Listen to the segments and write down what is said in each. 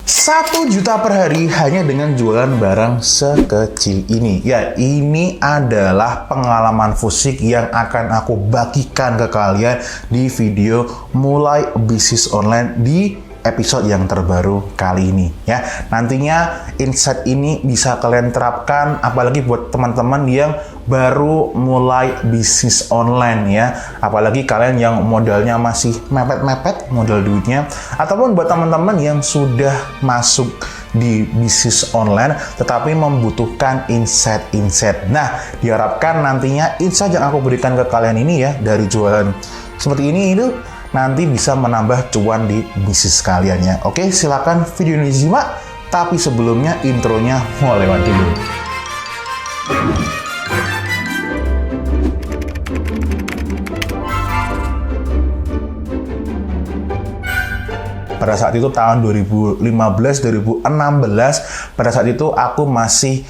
1 juta per hari hanya dengan jualan barang sekecil ini. Ya, ini adalah pengalaman fisik yang akan aku bagikan ke kalian di video mulai bisnis online di episode yang terbaru kali ini ya. Nantinya insight ini bisa kalian terapkan apalagi buat teman-teman yang baru mulai bisnis online ya. Apalagi kalian yang modalnya masih mepet-mepet modal duitnya, ataupun buat teman-teman yang sudah masuk di bisnis online tetapi membutuhkan insight. Nah, diharapkan nantinya insight yang aku berikan ke kalian ini ya dari jualan seperti ini itu nanti bisa menambah cuan di bisnis kalian ya. Oke, silakan video ini disimak. Tapi sebelumnya intronya mau lewat dulu. Pada saat itu tahun 2015-2016, pada saat itu aku masih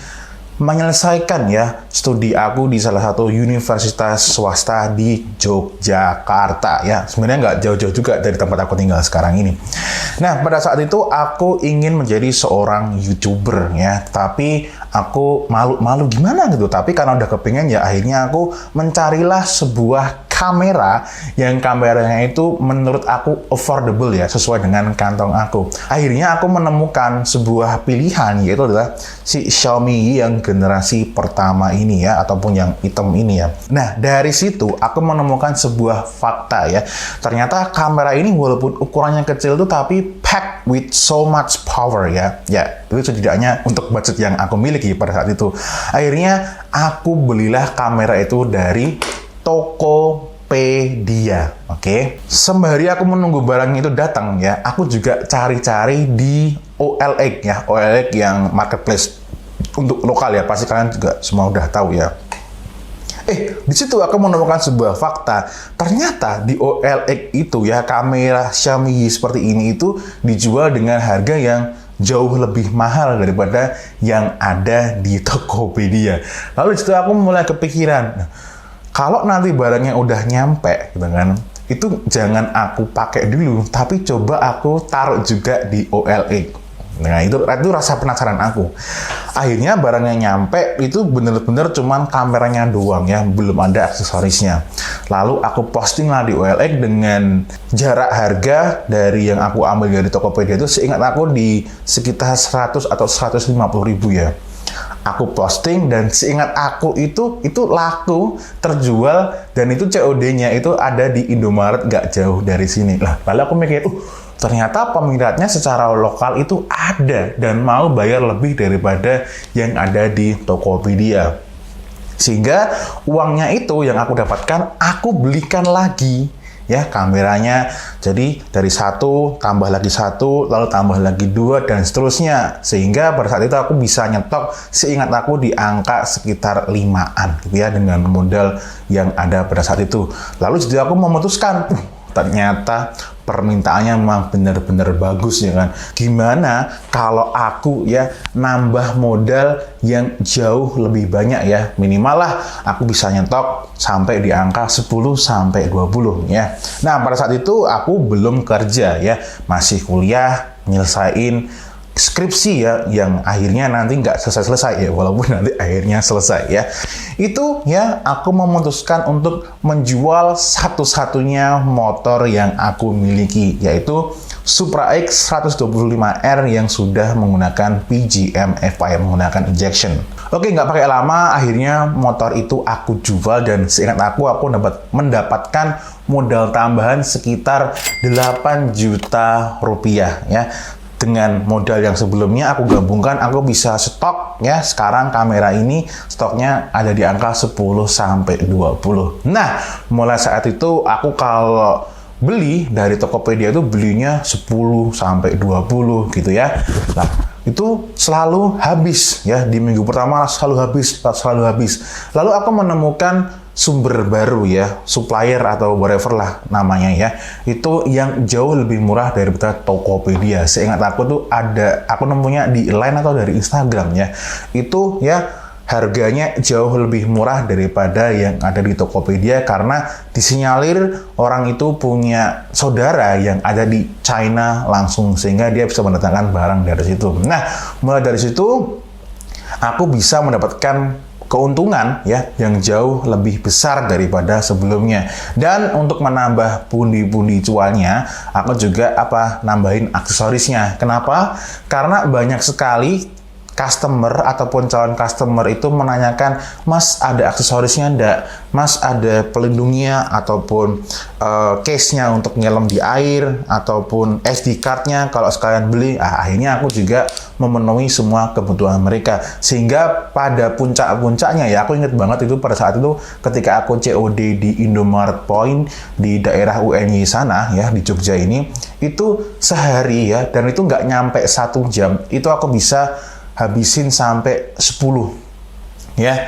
menyelesaikan ya studi aku di salah satu universitas swasta di Yogyakarta ya. Sebenarnya nggak jauh-jauh juga dari tempat aku tinggal sekarang ini. Nah, pada saat itu aku ingin menjadi seorang YouTuber ya, tapi aku malu gimana gitu. Tapi karena udah kepingin ya, akhirnya aku mencarilah sebuah kamera yang kameranya itu menurut aku affordable ya, sesuai dengan kantong aku. Akhirnya aku menemukan sebuah pilihan, yaitu adalah si Xiaomi yang generasi pertama ini ya, ataupun yang hitam ini ya. Nah, dari situ aku menemukan sebuah fakta ya. Ternyata kamera ini walaupun ukurannya kecil tuh tapi packed with so much power ya. Ya, itu setidaknya untuk budget yang aku miliki pada saat itu. Akhirnya aku belilah kamera itu dari Tokopedia, oke. Sembari aku menunggu barang itu datang ya, aku juga cari-cari di OLX ya, OLX yang marketplace untuk lokal ya, pasti kalian juga semua udah tahu ya. Di situ aku menemukan sebuah fakta. Ternyata di OLX itu ya, kamera Xiaomi seperti ini itu dijual dengan harga yang jauh lebih mahal daripada yang ada di Tokopedia. Lalu di situ aku mulai kepikiran, kalau nanti barangnya udah nyampe gitu kan, itu jangan aku pakai dulu, tapi coba aku taruh juga di OLX. Nah, itu rasa penasaran aku. Akhirnya barangnya nyampe, itu bener-bener cuman kameranya doang ya, belum ada aksesorisnya. Lalu aku posting lah di OLX dengan jarak harga dari yang aku ambil dari Tokopedia itu, seingat aku di sekitar 100 atau 150 ribu ya. Aku posting dan seingat aku itu laku, terjual, dan itu COD-nya itu ada di Indomaret gak jauh dari sini. Lalu aku mikir, ternyata peminatnya secara lokal itu ada dan mau bayar lebih daripada yang ada di Tokopedia. Sehingga uangnya itu yang aku dapatkan, aku belikan lagi ya kameranya. Jadi dari 1 tambah lagi 1, lalu tambah lagi 2 dan seterusnya, sehingga pada saat itu aku bisa nyetok seingat aku di angka sekitar 5-an gitu ya, dengan modal yang ada pada saat itu. Lalu jadi aku memutuskan, ternyata permintaannya memang benar-benar bagus ya kan. Gimana kalau aku ya nambah modal yang jauh lebih banyak ya. Minimal lah aku bisa nyetok sampai di angka 10 sampai 20 ya. Nah, pada saat itu aku belum kerja ya. Masih kuliah, nyelesain skripsi ya, yang akhirnya nanti nggak selesai ya, walaupun nanti akhirnya selesai ya. Itu ya, aku memutuskan untuk menjual satu-satunya motor yang aku miliki, yaitu Supra X 125R yang sudah menggunakan PGM FI, menggunakan injection. Oke, nggak pakai lama, akhirnya motor itu aku jual dan seingat aku mendapatkan modal tambahan sekitar 8 juta rupiah ya. Dengan modal yang sebelumnya aku gabungkan, aku bisa stok ya. Sekarang kamera ini stoknya ada di angka 10 sampai 20. Nah, mulai saat itu aku kalau beli dari Tokopedia itu belinya 10 sampai 20 gitu ya. Nah, itu selalu habis ya, di minggu pertama selalu habis. Lalu aku menemukan sumber baru ya, supplier atau whatever lah namanya ya, itu yang jauh lebih murah daripada Tokopedia. Seingat aku tuh aku nemunya di Line atau dari Instagram ya, itu ya harganya jauh lebih murah daripada yang ada di Tokopedia karena disinyalir orang itu punya saudara yang ada di China langsung sehingga dia bisa mendatangkan barang dari situ. Nah, mulai dari situ aku bisa mendapatkan keuntungan ya yang jauh lebih besar daripada sebelumnya. Dan untuk menambah pundi-pundi cuannya, aku juga nambahin aksesorisnya. Kenapa? Karena banyak sekali customer ataupun calon customer itu menanyakan, Mas ada aksesorisnya enggak? Mas ada pelindungnya ataupun case-nya untuk nyelam di air ataupun SD card-nya kalau sekalian beli. Akhirnya aku juga memenuhi semua kebutuhan mereka. Sehingga pada puncak-puncaknya ya, aku ingat banget itu pada saat itu ketika aku COD di Indomaret Point di daerah UNY sana ya di Jogja ini, itu sehari ya, dan itu nggak nyampe 1 jam, itu aku bisa habisin sampai 10 ya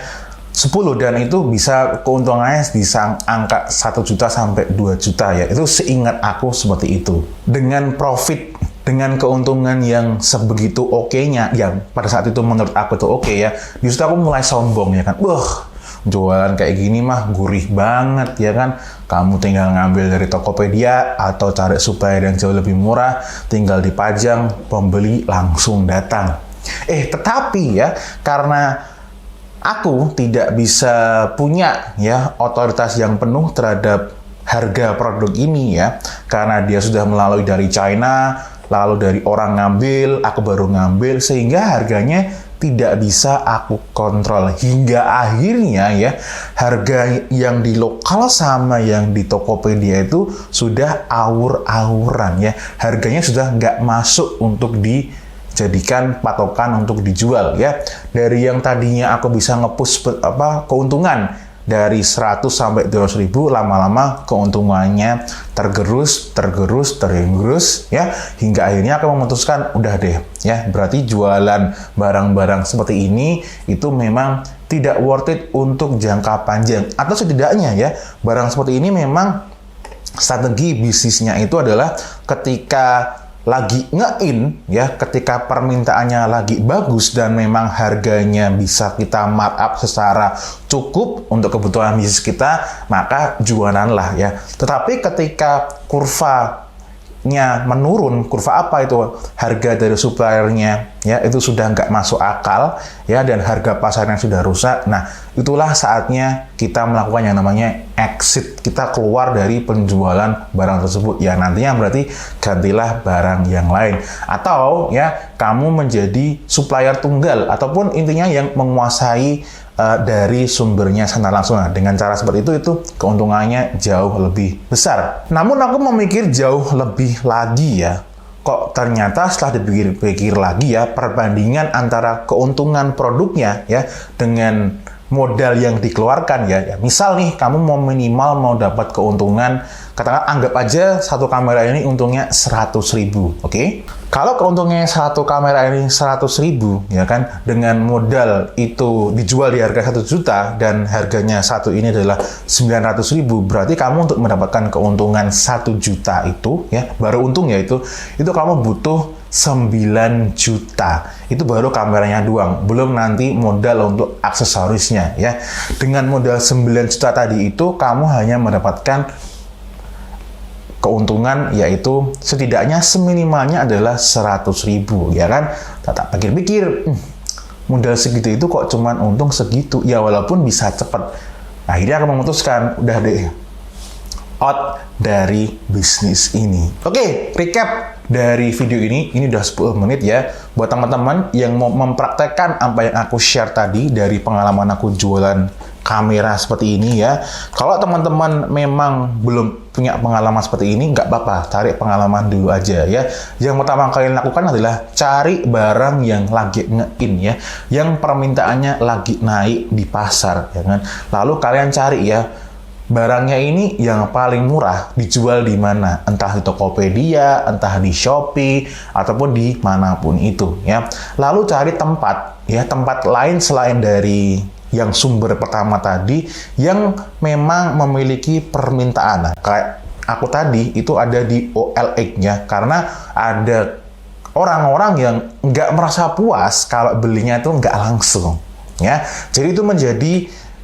10, dan itu bisa keuntungannya bisa angka 1 juta sampai 2 juta ya, itu seingat aku seperti itu. Dengan profit, dengan keuntungan yang sebegitu oke-nya, yang pada saat itu menurut aku itu oke ya, justru aku mulai sombong ya kan, jualan kayak gini mah gurih banget ya kan, kamu tinggal ngambil dari Tokopedia atau cari supplier yang jauh lebih murah, tinggal dipajang, pembeli langsung datang. Tetapi ya, karena aku tidak bisa punya ya otoritas yang penuh terhadap harga produk ini ya, karena dia sudah melalui dari China, lalu dari orang ngambil, aku baru ngambil, sehingga harganya tidak bisa aku kontrol. Hingga akhirnya ya, harga yang di lokal sama yang di Tokopedia itu sudah awur-awuran ya, harganya sudah nggak masuk untuk dijadikan patokan untuk dijual ya. Dari yang tadinya aku bisa nge-push keuntungan dari 100 sampai 200 ribu, lama-lama keuntungannya tergerus ya, hingga akhirnya aku memutuskan udah deh ya, berarti jualan barang-barang seperti ini itu memang tidak worth it untuk jangka panjang, atau setidaknya ya barang seperti ini memang strategi bisnisnya itu adalah ketika lagi nge-in ya, ketika permintaannya lagi bagus dan memang harganya bisa kita markup secara cukup untuk kebutuhan bisnis kita, maka jualanlah ya. Tetapi ketika kurvanya menurun, kurva apa itu? Harga dari suppliernya ya itu sudah nggak masuk akal ya, dan harga pasarnya sudah rusak. Nah, itulah saatnya kita melakukan yang namanya exit, kita keluar dari penjualan barang tersebut ya. Nantinya berarti gantilah barang yang lain, atau ya kamu menjadi supplier tunggal ataupun intinya yang menguasai dari sumbernya sana langsung. Nah, dengan cara seperti itu keuntungannya jauh lebih besar. Namun aku memikir jauh lebih lagi ya, kok ternyata setelah dipikir-pikir lagi ya, perbandingan antara keuntungan produknya ya dengan modal yang dikeluarkan ya. Misal nih kamu mau minimal mau dapat keuntungan, katakan anggap aja satu kamera ini untungnya 100.000, oke? Kalau keuntungannya satu kamera ini 100.000 ya kan, dengan modal itu dijual di harga 1 juta dan harganya satu ini adalah 900.000, berarti kamu untuk mendapatkan keuntungan 1 juta itu ya, baru untung ya itu kamu butuh 9 juta. Itu baru kameranya doang, belum nanti modal untuk aksesorisnya ya. Dengan modal 9 juta tadi itu kamu hanya mendapatkan keuntungan yaitu setidaknya seminimalnya adalah 100.000 ya kan. Tak pikir-pikir, modal segitu itu kok cuman untung segitu ya, walaupun bisa cepat. Akhirnya aku memutuskan udah deh out dari bisnis ini. Oke, recap dari video ini udah 10 menit ya. Buat teman-teman yang mau mempraktekkan apa yang aku share tadi dari pengalaman aku jualan kamera seperti ini ya. Kalau teman-teman memang belum punya pengalaman seperti ini, nggak apa-apa, cari pengalaman dulu aja ya. Yang pertama kalian lakukan adalah cari barang yang lagi nge-in ya, yang permintaannya lagi naik di pasar ya kan. Lalu kalian cari ya, barangnya ini yang paling murah dijual di mana? Entah di Tokopedia, entah di Shopee, ataupun di manapun itu ya. Lalu cari tempat lain selain dari yang sumber pertama tadi yang memang memiliki permintaan. Nah, kayak aku tadi itu ada di OLX-nya, karena ada orang-orang yang nggak merasa puas kalau belinya itu nggak langsung. ya. Jadi itu menjadi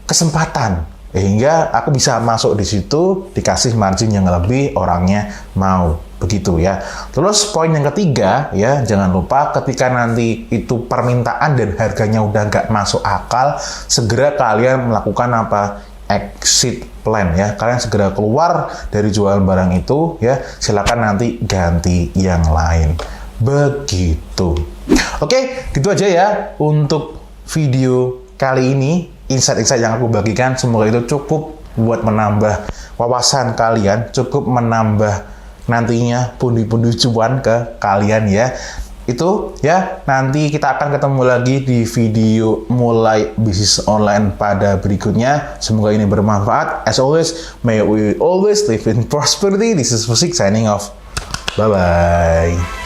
kesempatan sehingga aku bisa masuk di situ, dikasih margin yang lebih, orangnya mau. Begitu ya. Terus poin yang ketiga ya, jangan lupa ketika nanti itu permintaan dan harganya udah nggak masuk akal, segera kalian melakukan apa? Exit plan ya. Kalian segera keluar dari jualan barang itu ya. Silakan nanti ganti yang lain. Begitu. Oke, gitu aja ya untuk video kali ini. Insight-insight yang aku bagikan semoga itu cukup buat menambah wawasan kalian, cukup menambah nantinya pundi-pundi cuan ke kalian ya. Itu ya, nanti kita akan ketemu lagi di video mulai bisnis online pada berikutnya. Semoga ini bermanfaat. As always, may we always live in prosperity. This is Fusik signing off. Bye-bye.